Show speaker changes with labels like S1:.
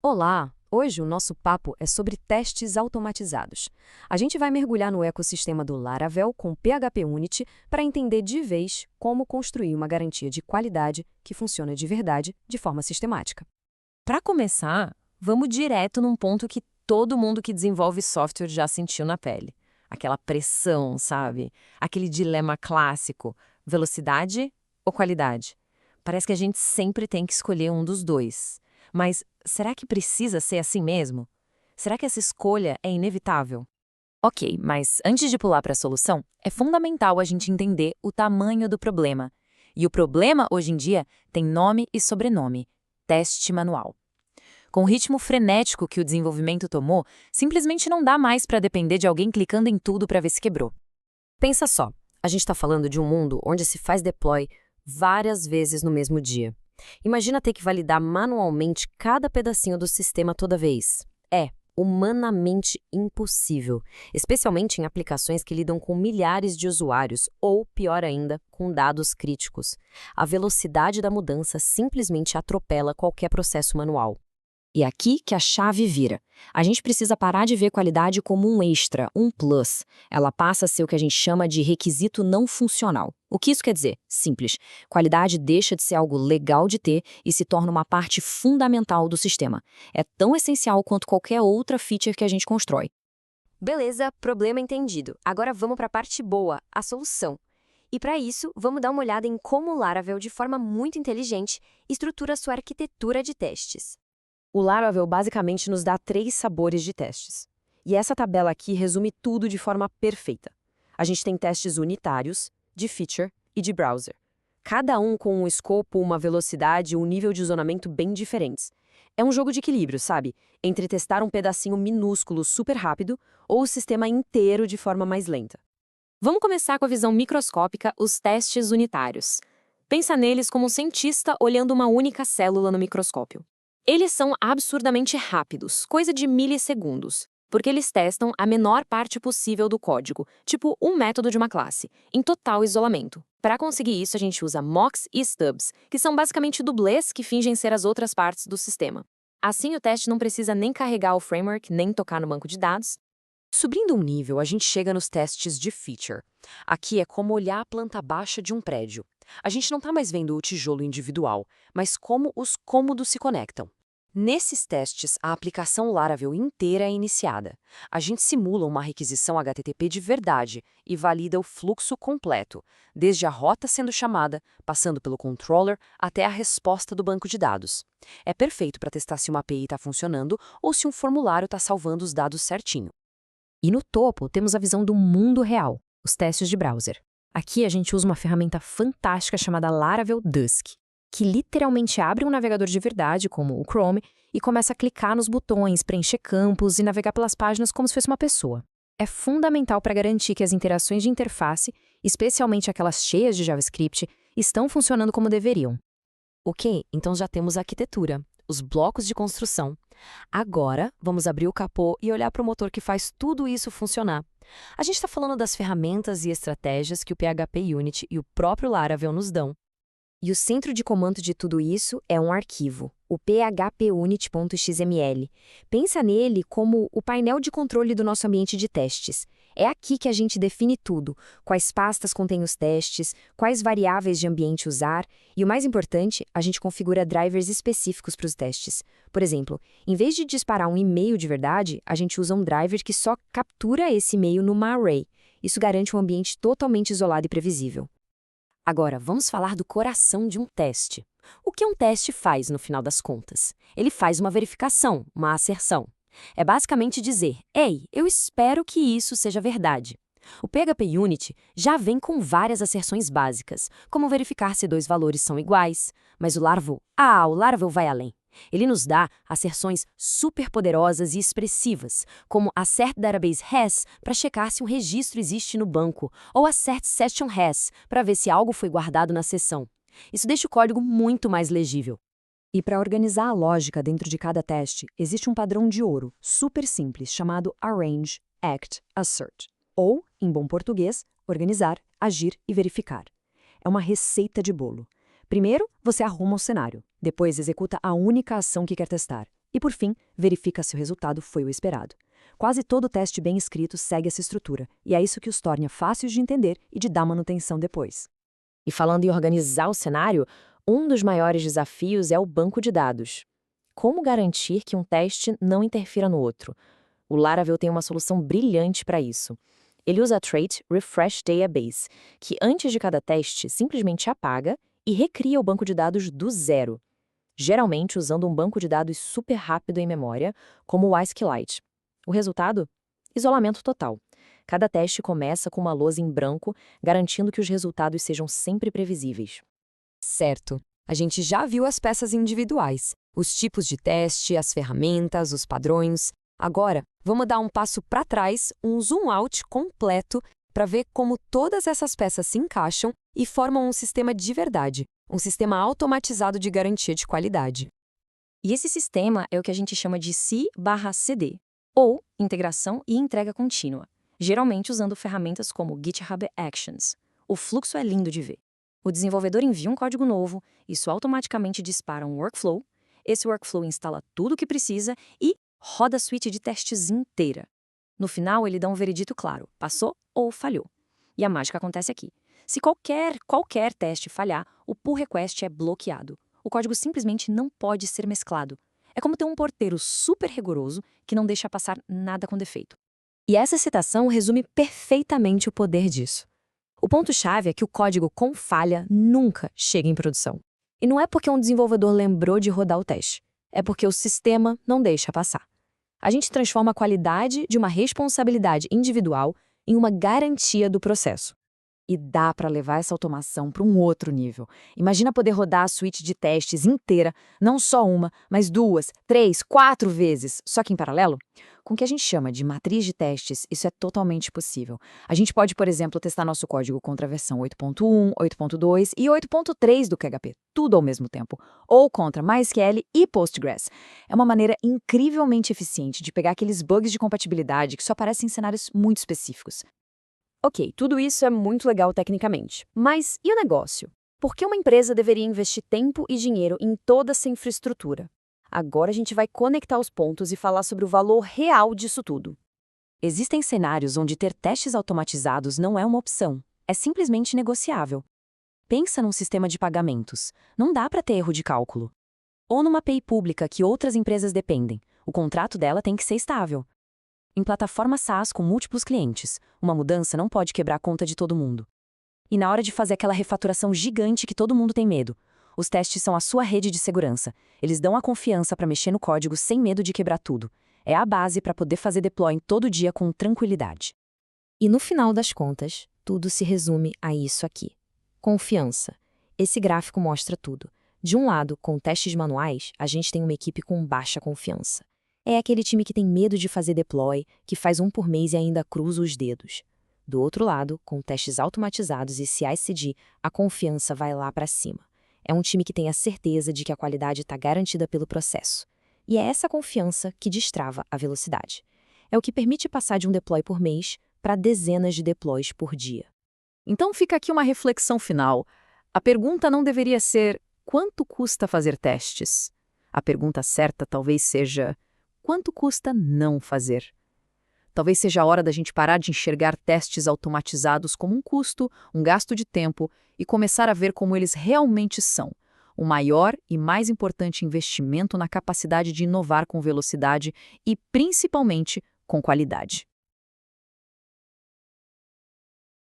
S1: Olá! Hoje o nosso papo é sobre testes automatizados. A gente vai mergulhar no ecossistema do Laravel com PHP Unity para entender de vez como construir uma garantia de qualidade que funciona de verdade de forma sistemática.
S2: Para começar, vamos direto num ponto que todo mundo que desenvolve software já sentiu na pele. Aquela pressão, sabe? Aquele dilema clássico: velocidade ou qualidade? Parece que a gente sempre tem que escolher um dos dois. Mas será que precisa ser assim mesmo? Será que essa escolha é inevitável? Ok, mas antes de pular para a solução, é fundamental a gente entender o tamanho do problema. E o problema, hoje em dia, tem nome e sobrenome: teste manual. Com o ritmo frenético que o desenvolvimento tomou, simplesmente não dá mais para depender de alguém clicando em tudo para ver se quebrou.
S1: Pensa só, a gente está falando de um mundo onde se faz deploy várias vezes no mesmo dia. Imagina ter que validar manualmente cada pedacinho do sistema toda vez. É humanamente impossível, especialmente em aplicações que lidam com milhares de usuários ou, pior ainda, com dados críticos. A velocidade da mudança simplesmente atropela qualquer processo manual. E é aqui que a chave vira. A gente precisa parar de ver qualidade como um extra, um plus. Ela passa a ser o que a gente chama de requisito não funcional. O que isso quer dizer? Simples. Qualidade deixa de ser algo legal de ter e se torna uma parte fundamental do sistema. É tão essencial quanto qualquer outra feature que a gente constrói.
S3: Beleza, problema entendido. Agora vamos para a parte boa, a solução. E para isso, vamos dar uma olhada em como o Laravel, de forma muito inteligente, estrutura sua arquitetura de testes.
S1: O Laravel basicamente nos dá 3 sabores de testes. E essa tabela aqui resume tudo de forma perfeita. A gente tem testes unitários, de feature e de browser. Cada um com um escopo, uma velocidade e um nível de zonamento bem diferentes. É um jogo de equilíbrio, sabe? Entre testar um pedacinho minúsculo super rápido ou o sistema inteiro de forma mais lenta.
S2: Vamos começar com a visão microscópica, os testes unitários. Pensa neles como um cientista olhando uma única célula no microscópio. Eles são absurdamente rápidos, coisa de milissegundos, porque eles testam a menor parte possível do código, tipo um método de uma classe, em total isolamento. Para conseguir isso, a gente usa mocks e stubs, que são basicamente dublês que fingem ser as outras partes do sistema. Assim, o teste não precisa nem carregar o framework, nem tocar no banco de dados.
S1: Subindo um nível, a gente chega nos testes de feature. Aqui é como olhar a planta baixa de um prédio. A gente não está mais vendo o tijolo individual, mas como os cômodos se conectam. Nesses testes, a aplicação Laravel inteira é iniciada. A gente simula uma requisição HTTP de verdade e valida o fluxo completo, desde a rota sendo chamada, passando pelo controller, até a resposta do banco de dados. É perfeito para testar se uma API está funcionando ou se um formulário está salvando os dados certinho. E no topo, temos a visão do mundo real, os testes de browser. Aqui a gente usa uma ferramenta fantástica chamada Laravel Dusk, que literalmente abre um navegador de verdade, como o Chrome, e começa a clicar nos botões, preencher campos e navegar pelas páginas como se fosse uma pessoa. É fundamental para garantir que as interações de interface, especialmente aquelas cheias de JavaScript, estão funcionando como deveriam. Ok, então já temos a arquitetura, os blocos de construção. Agora, vamos abrir o capô e olhar para o motor que faz tudo isso funcionar. A gente está falando das ferramentas e estratégias que o PHP Unity e o próprio Laravel nos dão.
S3: E o centro de comando de tudo isso é um arquivo, o phpunit.xml. Pensa nele como o painel de controle do nosso ambiente de testes. É aqui que a gente define tudo: quais pastas contêm os testes, quais variáveis de ambiente usar e, o mais importante, a gente configura drivers específicos para os testes. Por exemplo, em vez de disparar um e-mail de verdade, a gente usa um driver que só captura esse e-mail numa array. Isso garante um ambiente totalmente isolado e previsível. Agora, vamos falar do coração de um teste. O que um teste faz, no final das contas? Ele faz uma verificação, uma asserção. É basicamente dizer: ei, eu espero que isso seja verdade. O PHP Unity já vem com várias asserções básicas, como verificar se dois valores são iguais, mas o Laravel vai além. Ele nos dá asserções superpoderosas e expressivas, como assert database has para checar se um registro existe no banco, ou assert session has para ver se algo foi guardado na sessão. Isso deixa o código muito mais legível. E para organizar a lógica dentro de cada teste, existe um padrão de ouro, super simples, chamado Arrange, Act, Assert. Ou, em bom português, organizar, agir e verificar. É uma receita de bolo. Primeiro, você arruma o cenário. Depois, executa a única ação que quer testar. E
S4: E, por fim, verifica se o resultado foi o esperado. Quase todo teste bem escrito segue essa estrutura, e é isso que os torna fáceis de entender e de dar manutenção depois.
S2: E falando em organizar o cenário, um dos maiores desafios é o banco de dados. Como garantir que um teste não interfira no outro? O Laravel tem uma solução brilhante para isso. Ele usa a trait Refresh Database, que antes de cada teste simplesmente apaga e recria o banco de dados do zero, geralmente usando um banco de dados super rápido em memória, como o SQLite. O resultado? Isolamento total. Cada teste começa com uma lousa em branco, garantindo que os resultados sejam sempre previsíveis.
S3: Certo. A gente já viu as peças individuais, os tipos de teste, as ferramentas, os padrões. Agora, vamos dar um passo para trás, um zoom out completo, para ver como todas essas peças se encaixam e formam um sistema de verdade, um sistema automatizado de garantia de qualidade.
S2: E esse sistema é o que a gente chama de CI/CD, ou integração e entrega contínua, geralmente usando ferramentas como GitHub Actions. O fluxo é lindo de ver. O desenvolvedor envia um código novo, isso automaticamente dispara um workflow, esse workflow instala tudo o que precisa e roda a suite de testes inteira. No final, ele dá um veredito claro, passou ou falhou. E a mágica acontece aqui. Se qualquer teste falhar, o pull request é bloqueado. O código simplesmente não pode ser mesclado. É como ter um porteiro super rigoroso que não deixa passar nada com defeito.
S3: E essa citação resume perfeitamente o poder disso. O ponto-chave é que o código com falha nunca chega em produção. E não é porque um desenvolvedor lembrou de rodar o teste. É porque o sistema não deixa passar. A gente transforma a qualidade de uma responsabilidade individual em uma garantia do processo.
S4: E dá para levar essa automação para um outro nível. Imagina poder rodar a suite de testes inteira, não só uma, mas 2, 3, 4 vezes, só que em paralelo? Com o que a gente chama de matriz de testes, isso é totalmente possível. A gente pode, por exemplo, testar nosso código contra a versão 8.1, 8.2 e 8.3 do QHP, tudo ao mesmo tempo, ou contra MySQL e Postgres. É uma maneira incrivelmente eficiente de pegar aqueles bugs de compatibilidade que só aparecem em cenários muito específicos.
S3: Ok, tudo isso é muito legal tecnicamente. Mas e o negócio? Por que uma empresa deveria investir tempo e dinheiro em toda essa infraestrutura? Agora a gente vai conectar os pontos e falar sobre o valor real disso tudo.
S2: Existem cenários onde ter testes automatizados não é uma opção, é simplesmente negociável. Pensa num sistema de pagamentos. Não dá para ter erro de cálculo. Ou numa API pública que outras empresas dependem. O contrato dela tem que ser estável. Em plataforma SaaS com múltiplos clientes, uma mudança não pode quebrar a conta de todo mundo. E na hora de fazer aquela refaturação gigante que todo mundo tem medo, os testes são a sua rede de segurança. Eles dão a confiança para mexer no código sem medo de quebrar tudo. É a base para poder fazer deploy todo dia com tranquilidade.
S3: E no final das contas, tudo se resume a isso aqui. Confiança. Esse gráfico mostra tudo. De um lado, com testes manuais, a gente tem uma equipe com baixa confiança. É aquele time que tem medo de fazer deploy, que faz um por mês e ainda cruza os dedos. Do outro lado, com testes automatizados e CI/CD, a confiança vai lá para cima. É um time que tem a certeza de que a qualidade está garantida pelo processo. E é essa confiança que destrava a velocidade. É o que permite passar de um deploy por mês para dezenas de deploys por dia.
S4: Então fica aqui uma reflexão final. A pergunta não deveria ser quanto custa fazer testes? A pergunta certa talvez seja quanto custa não fazer? Talvez seja a hora da gente parar de enxergar testes automatizados como um custo, um gasto de tempo e começar a ver como eles realmente são. O maior e mais importante investimento na capacidade de inovar com velocidade e, principalmente, com qualidade.